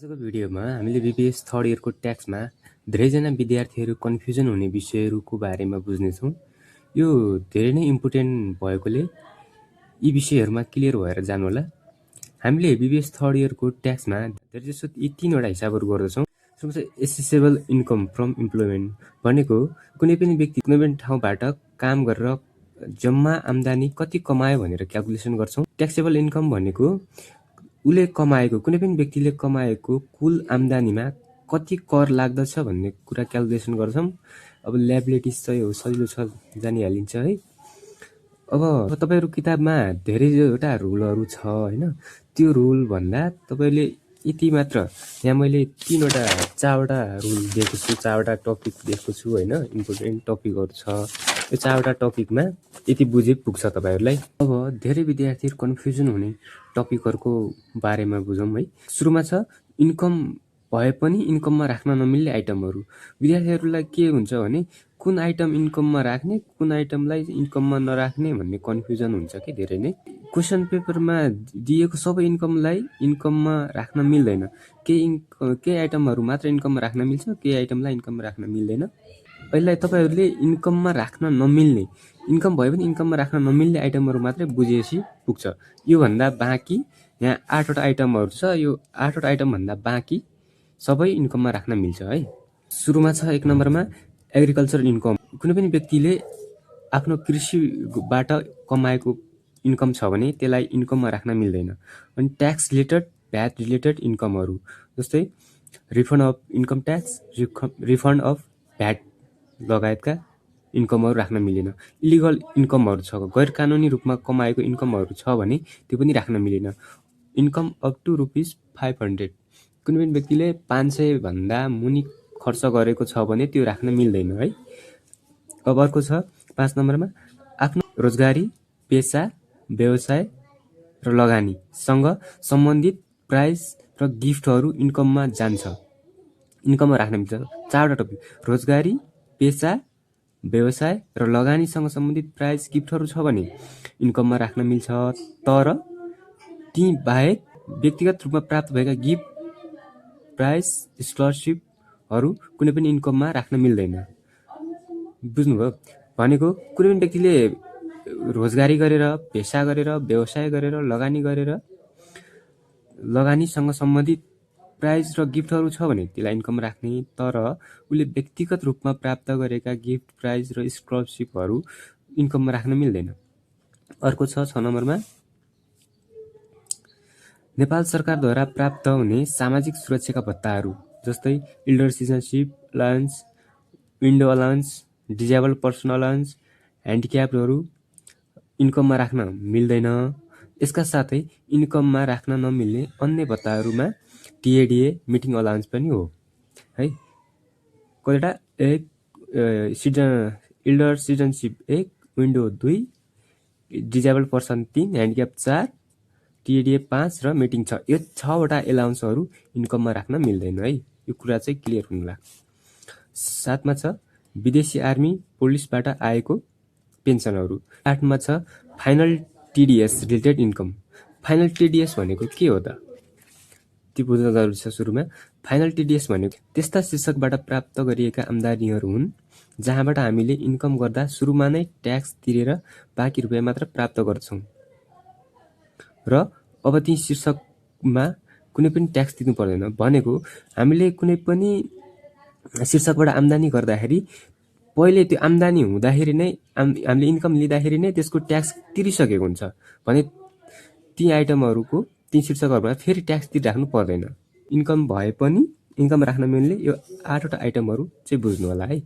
आजको भिडियोमा हामीले बीपीएस थर्ड इयरको ट्याक्समा धेरैजना विद्यार्थीहरू कन्फ्युजन हुने विषयहरूको बारेमा बुझ्नेछौँ। यो धेरै नै इम्पोर्टेन्ट भएकोले यी विषयहरूमा क्लियर भएर जानुहोला। हामीले बीपीएस थर्ड इयरको ट्याक्समा धेरैजसो यी तीनवटा हिसाबहरू गर्दछौँ। सुरुमा चाहिँ एसेसेबल इन्कम फ्रम इम्प्लोइमेन्ट भनेको कुनै पनि व्यक्ति कुनै पनि ठाउँबाट काम गरेर जम्मा आम्दानी कति कमायो भनेर क्यालकुलेसन गर्छौँ। ट्याक्सेबल इन्कम भनेको उसले कमाएको कुनै पनि व्यक्तिले कमाएको कुल आम्दानीमा कति कर लाग्दछ भन्ने कुरा क्यालकुलेसन गर्छौँ। अब ल्याबिलिटिज चाहिँ हो सजिलो छ जानिहालिन्छ है। अब तपाईँहरू किताबमा धेरैवटा रुलहरू छ होइन, त्यो रुल भन्दा तपाईँले यति मात्र यहाँ मैले चारवटा रुल दिएको छु, चारवटा टपिक दिएको छु होइन, इम्पोर्टेन्ट टपिकहरू छ। यो चारवटा टपिकमा यति बुझे पुग्छ तपाईँहरूलाई। अब धेरै विद्यार्थीहरू कन्फ्युजन हुने टपिकहरूको बारेमा बुझौँ है। सुरुमा छ इन्कम भए पनि इन्कममा राख्न नमिल्ने आइटमहरू। विद्यार्थीहरूलाई के हुन्छ भने कुन आइटम इन्कममा राख्ने कुन आइटमलाई इन्कममा नराख्ने भन्ने कन्फ्युजन हुन्छ कि धेरै नै। क्वेसन पेपरमा दिएको सबै इन्कमलाई इन्कममा राख्न मिल्दैन। केही आइटमहरू मात्र इन्कममा राख्न मिल्छ, केही आइटमलाई इन्कममा राख्न मिल्दैन। अहिले तपाईँहरूले इन्कममा राख्न नमिल्ने, इन्कम भए पनि इन्कममा राख्न नमिल्ने आइटमहरू मात्रै बुझेपछि पुग्छ। योभन्दा बाँकी यहाँ 8वटा आइटमहरू छ। यो 8वटा आइटमभन्दा बाँकी सबै इन्कममा राख्न मिल्छ है। सुरुमा छ 1 नम्बरमा एग्रिकल्चरल इन्कम। कुनै पनि व्यक्तिले आफ्नो कृषिबाट कमाएको इन्कम छ भने त्यसलाई इन्कममा राख्न मिल्दैन। अनि ट्याक्स रिलेटेड, भ्याट रिलेटेड इन्कमहरू जस्तै refund of income tax, refund of VAT लगायतका इन्कमहरू राख्न मिलेन। इलिगल इन्कमहरू छ, गैर कानुनी रूपमा कमाएको इन्कमहरू छ भने त्यो पनि राख्न मिलेन। इन्कम अप टु ₹500, कुनै पनि व्यक्तिले 500 भन्दा मुनि खर्च गरेको छ भने त्यो राख्न मिल्दैन है। अब अर्को छ 5 नम्बरमा आफ्नो रोजगारी, पेसा, व्यवसाय र लगानीसँग सम्बन्धित प्राइज र गिफ्टहरू इन्कममा जान्छ, इन्कममा राख्न मिल्छ। 4वटा टपिक रोजगारी, पेसा, व्यवसाय र लगानीसँग सम्बन्धित प्राइज गिफ्टहरू छ भने इन्कममा राख्न मिल्छ। तर ती बाहेक व्यक्तिगत रूपमा प्राप्त भएका गिफ्ट, प्राइज, स्कलरसिपहरू कुनै पनि इन्कममा राख्न मिल्दैन। बुझ्नुभयो? भनेको कुनै पनि व्यक्तिले रोजगारी गरेर, पेसा गरेर, व्यवसाय गरेर, लगानीसँग सम्बन्धित प्राइज र गिफ्टहरू छ भने त्यसलाई इन्कममा राख्ने। तर उसले व्यक्तिगत रूपमा प्राप्त गरेका गिफ्ट, प्राइज र स्कलरसिपहरू इन्कममा राख्न मिल्दैन। अर्को छ 6 नम्बरमा नेपाल सरकारद्वारा प्राप्त हुने सामाजिक सुरक्षाका भत्ताहरू जस्तै elder citizenship allowance, widow allowance, disable person allowance, ह्यान्डिक्यापहरू इन्कममा राख्न मिल्दैन। यसका साथै इन्कममा राख्न नमिल्ने अन्य भत्ताहरूमा टिएडिए, मिटिङ अलाउन्स पनि हो है। कतिवटा 1 elder citizenship 1, window 2, disable person 3, handicap 4, टिएडिए 5 र मिटिङ 6। यो 6वटा एलाउन्सहरू इन्कममा राख्न मिल्दैन है। यो कुरा चाहिँ क्लियर हुनुला। 7मा छ विदेशी आर्मी, पुलिसबाट आएको पेन्सनहरू। 8मा छ final TDS related income. Final TDS भनेको के हो त? त्यो बुझ्न जरुरी छ। सुरुमा फाइनल टिडिएस भनेको त्यस्ता शीर्षकबाट प्राप्त गरिएका आम्दानीहरू हुन् जहाँबाट हामीले इन्कम गर्दा सुरुमा नै ट्याक्स तिरेर बाँकी रुपियाँ मात्र प्राप्त गर्छौँ र अब ती शीर्षकमा कुनै पनि ट्याक्स तिर्नु पर्दैन। भनेको हामीले कुनै पनि शीर्षकबाट आम्दानी गर्दाखेरि पहिले त्यो आम्दानी हुँदाखेरि नै हामीले इन्कम लिँदाखेरि नै त्यसको ट्याक्स तिरिसकेको हुन्छ भने ती आइटमहरूको, ती शीर्षकहरूमा फेरि ट्याक्स तिरिराख्नु पर्दैन। इन्कम भए पनि इन्कम राख्न मिल्ने यो 8वटा आइटमहरू चाहिँ बुझ्नु होला है।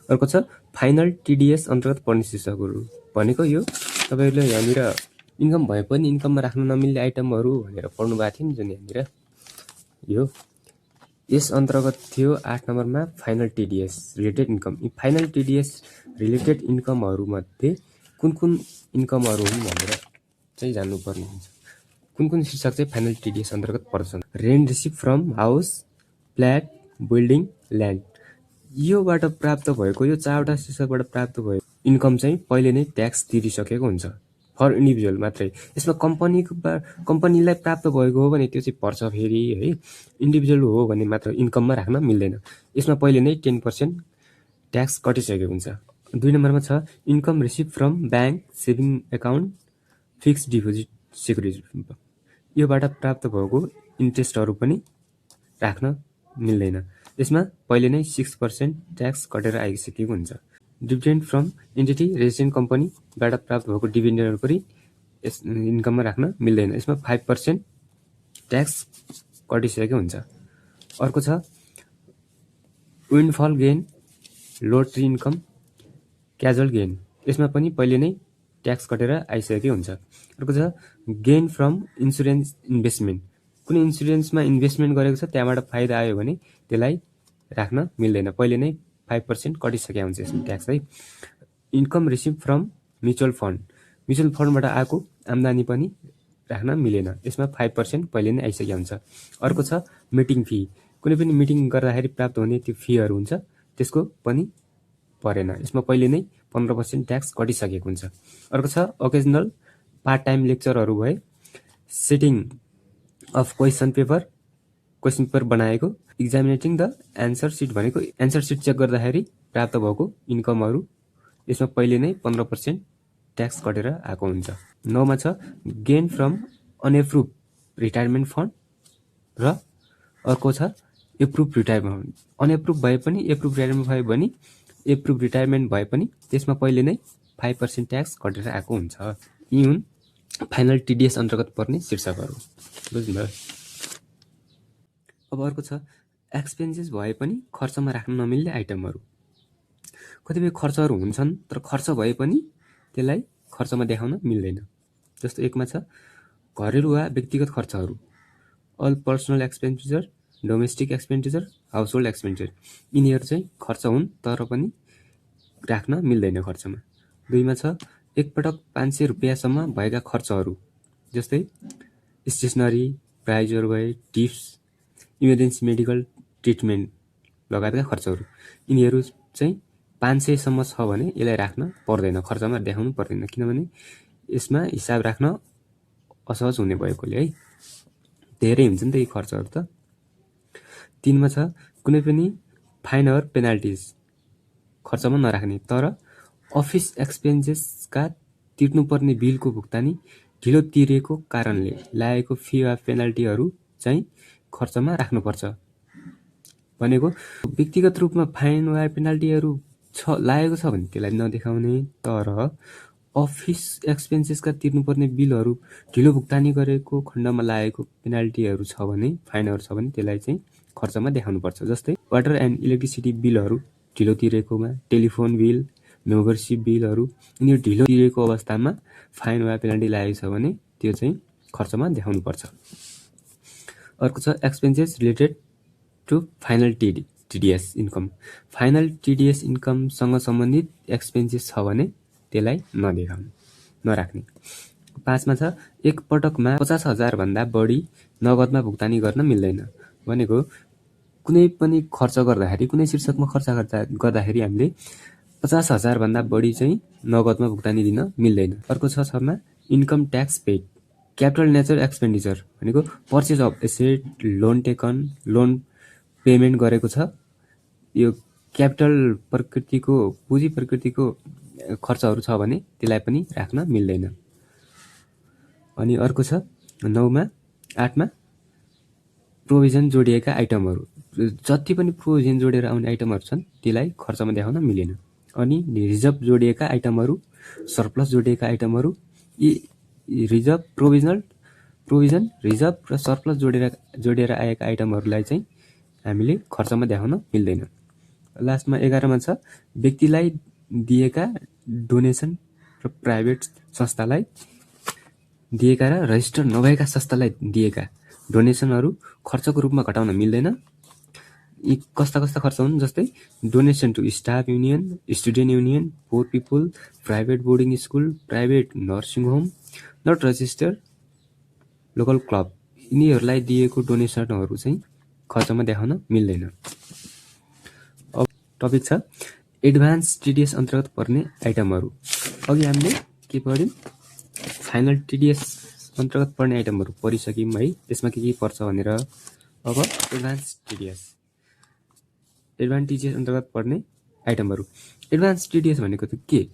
अर्को छ फाइनल टिडिएस अन्तर्गत पर्ने शीर्षकहरू भनेको यो तपाईँहरूले यहाँनिर इन्कम भए पनि इन्कममा राख्न नमिल्ने आइटमहरू भनेर पढ्नु भएको थियो नि जुन यहाँनिर, यो यस अन्तर्गत थियो 8 नम्बरमा फाइनल टिडिएस रिलेटेड इन्कम। यी फाइनल टिडिएस रिलेटेड इन्कमहरूमध्ये कुन कुन इन्कमहरू हुन् भनेर चाहिँ जान्नुपर्ने हुन्छ। कुन कुन शीर्षक चाहिँ फाइनल टिडिएस अन्तर्गत पर्छन्? Rent receive from house, flat, building, land. योबाट प्राप्त भएको, यो 4वटा शीर्षकबाट प्राप्त भएको इन्कम चाहिँ पहिले नै ट्याक्स तिरिसकेको हुन्छ। फर इन्डिभिजुअल मात्रै। यसमा कम्पनीलाई प्राप्त भएको हो भने त्यो चाहिँ पर्छ फेरि है। इन्डिभिजुअल हो भने मात्र इन्कममा राख्न मिल्दैन। यसमा पहिले नै 10% ट्याक्स कटिसकेको हुन्छ। 2 नम्बरमा छ income receive from bank, saving account, fixed deposit security. योबाट प्राप्त भएको इन्ट्रेस्टहरू पनि राख्न मिल्दैन। यसमा पहिले नै 6% ट्याक्स कटेर आइसकेको हुन्छ। डिभिडेन्ड फ्रम एन्टिटी, रेजिडेन्ट कम्पनीबाट प्राप्त भएको डिभिडेन्डहरू पनि इन्कममा राख्न मिल्दैन। यसमा 5% ट्याक्स कटिसकेको हुन्छ। अर्को छ windfall gain, lottery income, casual gain. यसमा पनि पहिले नै ट्याक्स कटेर आइसकेको हुन्छ। अर्को छ गेन फ्रम इन्सुरेन्स इन्भेस्टमेन्ट। कुनै इन्सुरेन्समा इन्भेस्टमेन्ट गरेको छ त्यहाँबाट फाइदा आयो भने त्यसलाई राख्न मिल्दैन। पहिले नै 5% कटिसकेको हुन्छ यसमा ट्याक्स है। Income receive from mutual fund, mutual फन्डबाट आएको आम्दानी पनि राख्न मिलेन। यसमा 5% पहिले नै आइसकेको हुन्छ। अर्को छ मिटिङ फी, कुनै पनि मिटिङ गर्दाखेरि प्राप्त हुने त्यो फीहरू हुन्छ त्यसको पनि परेन। यसमा पहिले नै 15% ट्याक्स कटिसकेको हुन्छ। अर्को छ ओकेजनल पार्ट टाइम लेक्चरहरू भए, सेटिङ अफ क्वेसन पेपर बनाएको, एक्जामिनेटिङ द एन्सर सिट भनेको एन्सर सिट चेक गर्दाखेरि प्राप्त भएको इन्कमहरू। यसमा पहिले नै 15% ट्याक्स कटेर आएको हुन्छ। 9मा छ गेन फ्रम अनएप्रुभ रिटायरमेन्ट फन्ड र अर्को छ एप्रुभ रिटायरमेन्ट फन्ड। अनएप्रुभ भए पनि एप्रुभ रिटायरमेन्ट भए पनि त्यसमा पहिले नै 5% ट्याक्स कटेर आएको हुन्छ। यी हुन् फाइनल टिडिएस अन्तर्गत पर्ने शीर्षकहरू। बुझ्नुभयो? अब अर्को छ एक्सपेन्सेस भए पनि खर्चमा राख्न नमिल्ने आइटमहरू। कतिपय खर्चहरू हुन्छन् तर खर्च भए पनि त्यसलाई खर्चमा देखाउन मिल्दैन। जस्तो 1मा छ घरेलु वा व्यक्तिगत खर्चहरू, all personal expenditure, domestic expenditure, household expenditure. यिनीहरू चाहिँ खर्च हुन् तर पनि राख्न मिल्दैन खर्चमा। 2मा छ एकपटक 500 रुपियाँसम्म भएका खर्चहरू, जस्तै स्टेसनरी, प्राइजहरू भए, टिप्स, इमर्जेन्सी मेडिकल ट्रिटमेन्ट लगायतका खर्चहरू। यिनीहरू चाहिँ 500 सम्म छ भने यसलाई राख्न पर्दैन, खर्चमा देखाउनु पर्दैन, किनभने यसमा हिसाब राख्न असहज हुने भएकोले है। धेरै हुन्छ नि त यी खर्चहरू त। 3मा छ कुनै पनि फाइन अर पेनाल्टिज खर्चमा नराख्ने, तर अफिस एक्सपेन्सेसका तिर्नुपर्ने बिलको भुक्तानी ढिलो तिरेको कारणले लागेको फी वा पेनाल्टीहरू चाहिँ खर्चमा राख्नुपर्छ। भनेको व्यक्तिगत रूपमा फाइन वा पेनाल्टीहरू लागेको छ भने त्यसलाई नदेखाउने, तर अफिस एक्सपेन्सेसका तिर्नुपर्ने बिलहरू ढिलो भुक्तानी गरेको खण्डमा लागेको पेनाल्टीहरू छ भने, फाइनहरू छ भने त्यसलाई चाहिँ खर्चमा देखाउनुपर्छ। जस्तै वाटर एन्ड इलेक्ट्रिसिटी बिलहरू ढिलो तिरेकोमा, टेलिफोन बिल, मेम्बरसिप बिलहरू यिनीहरू ढिलो तिरेको अवस्थामा फाइन वा पेनाल्टी लागेको छ भने त्यो चाहिँ खर्चमा देखाउनुपर्छ। अर्को छ expenses related to final TDS income. Final TDS इन्कमसँग सम्बन्धित एक्सपेन्सेस छ भने त्यसलाई नराख्ने। 5मा छ एक पटकमा 50,000 भन्दा बढी नगदमा भुक्तानी गर्न मिल्दैन। भनेको कुनै पनि खर्च गर्दाखेरि, कुनै शीर्षकमा खर्च गर्दाखेरि हामीले 50,000 भन्दा बढी चाहिँ नगदमा भुक्तानी दिन मिल्दैन। अर्को छ 6मा income tax paid, capital nature expenditure भनेको purchase of asset, loan taken, loan payment गरेको छ, यो क्यापिटल प्रकृतिको, पुँजी प्रकृतिको खर्चहरू छ भने त्यसलाई पनि राख्न मिल्दैन। अनि अर्को छ 8मा प्रोभिजन जोडिएका आइटमहरू, जति पनि प्रोभिजन जोडेर आउने आइटमहरू छन् त्यसलाई खर्चमा देखाउन मिलेन। अनि रिजर्भ जोडिएका आइटमहरू, सरप्लस जोडिएका आइटमहरू, यी रिजर्भ, प्रोभिजन, रिजर्भ र सरप्लस जोडेर आएका आइटमहरूलाई चाहिँ हामीले खर्चमा देखाउन मिल्दैन। लास्टमा 11मा छ व्यक्तिलाई दिएका डोनेसन र प्राइभेट संस्थालाई दिएका र रजिस्टर नभएका संस्थालाई दिएका डोनेसनहरू खर्चको रूपमा घटाउन मिल्दैन। यी कस्ता खर्च हुन्? जस्तै donation to staff union, student union, poor people, private boarding school, private nursing home, not register local club, यिनीहरूलाई दिएको डोनेसनहरू चाहिँ खर्चमा देखाउन मिल्दैन। अब टपिक छ एडभान्स टिडिएस अन्तर्गत पर्ने आइटमहरू। अघि हामीले के पढ्यौँ? फाइनल टिडिएस अन्तर्गत पर्ने आइटमहरू परिसक्यौँ है। त्यसमा के पर्छ भनेर अब एडभान्स टिडिएस अन्तर्गत पर्ने आइटमहरू। एडभान्स टिडिएस भनेको त के?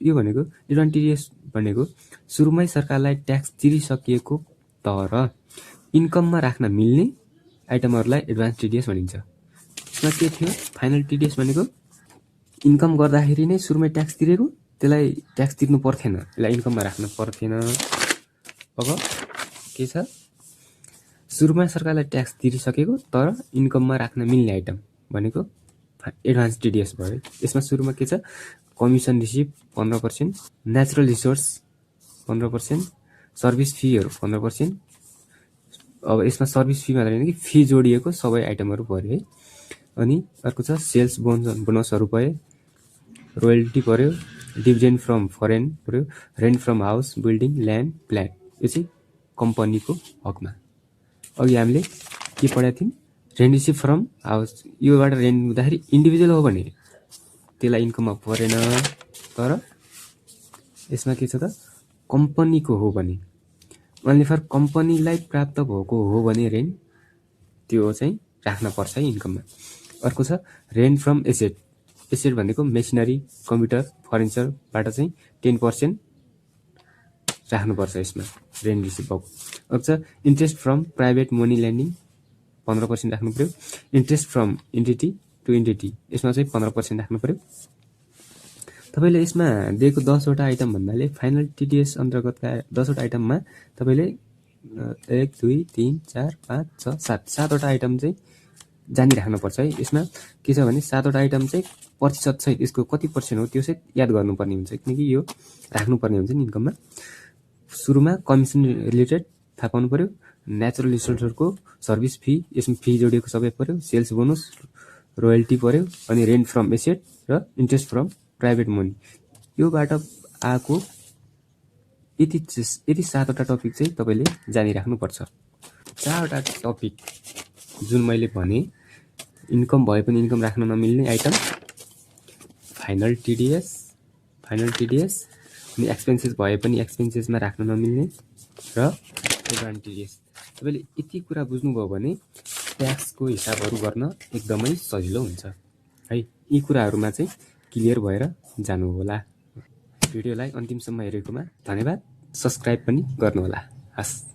यो भनेको एडभान्स टिडिएस भनेको सुरुमै सरकारलाई ट्याक्स तिरिसकिएको तर इन्कममा राख्न मिल्ने आइटमहरूलाई एडभान्स टिडिएस भनिन्छ। यसमा के थियो? फाइनल टिडिएस भनेको इन्कम गर्दाखेरि नै सुरुमै ट्याक्स तिरेको, त्यसलाई ट्याक्स तिर्नु पर्थेन, यसलाई इन्कममा राख्न पर्थेन। अब के छ? सुरुमा सरकारलाई ट्याक्स तिरिसकेको तर इन्कममा राख्न मिल्ने आइटम भनेको एडभान्स टिडिएस भयो। यसमा सुरुमा के छ? Commission receive 15%, natural resource 15%, service फीहरू 15%। अब यसमा सर्भिस फी मात्र होइन कि फी जोडिएको सबै आइटमहरू पऱ्यो है। अनि अर्को छ सेल्स बोनसहरू पऱ्यो, रोयल्टी पऱ्यो, डिभिडेन्ड फ्रम फरेन पऱ्यो, rent from house, building, land, plant. यो चाहिँ कम्पनीको हकमा। अघि हामीले के पढाएको थियौँ? रेन्ट रिसिभ फ्रम हाउस, योबाट रेन्ट हुँदाखेरि इन्डिभिजुअल हो भने त्यसलाई इन्कममा परेन, तर यसमा के छ त? कम्पनीको हो भने, ओन्ली फर कम्पनीलाई प्राप्त भएको हो भने रेन्ट त्यो चाहिँ राख्न पर्छ है इन्कममा। अर्को छ रेन्ट फ्रम एसेट। एसेट भनेको मेसिनरी, कम्प्युटर, फर्निचरबाट चाहिँ 10% राख्नुपर्छ यसमा रेन्ट रिसिभ भएको। अर्को छ interest from private money lending 15% राख्नु पर्यो। Interest from entity to entity यसमा चाहिँ 15% राख्नु पर्यो। तपाईँले यसमा दिएको 10वटा आइटम भन्नाले फाइनल टिडिएस अन्तर्गतका 10वटा आइटममा तपाईँले 1 2 3 4 5 6 7वटा आइटम चाहिँ जानिराख्नुपर्छ है। यसमा के छ भने 7वटा आइटम चाहिँ प्रतिशत सहित यसको कति पर्सेन्ट हो त्यो चाहिँ याद गर्नुपर्ने हुन्छ, किनकि यो राख्नुपर्ने हुन्छ नि इन्कममा। सुरुमा कमिसन रिलेटेड थाहा पाउनु पर्यो, नेचुरल रिसोर्सहरूको सर्भिस फी, यसमा फी जोडिएको सबै पर्यो, सेल्स बोनस, रोयल्टी पर्यो, अनि रेन्ट फ्रम एसेट र इन्ट्रेस्ट फ्रम प्राइभेट मनी। योबाट आएको यति 7वटा टपिक चाहिँ तपाईँले जानिराख्नुपर्छ। 4वटा टपिक जुन मैले भने इन्कम भए पनि इन्कम राख्न नमिल्ने आइटम, फाइनल टिडिएस, अनि एक्सपेन्सेस भए पनि एक्सपेन्सेसमा राख्न नमिल्ने र एडभान्स टिडिएस। तपाईँले यति कुरा बुझ्नुभयो भने ट्याक्सको हिसाबहरू गर्न एकदमै सजिलो हुन्छ है। यी कुराहरूमा चाहिँ क्लियर भएर जानु होला। भिडियोलाई अन्तिमसम्म हेरेकोमा धन्यवाद। सब्सक्राइब पनि गर्नुहोला। हस्।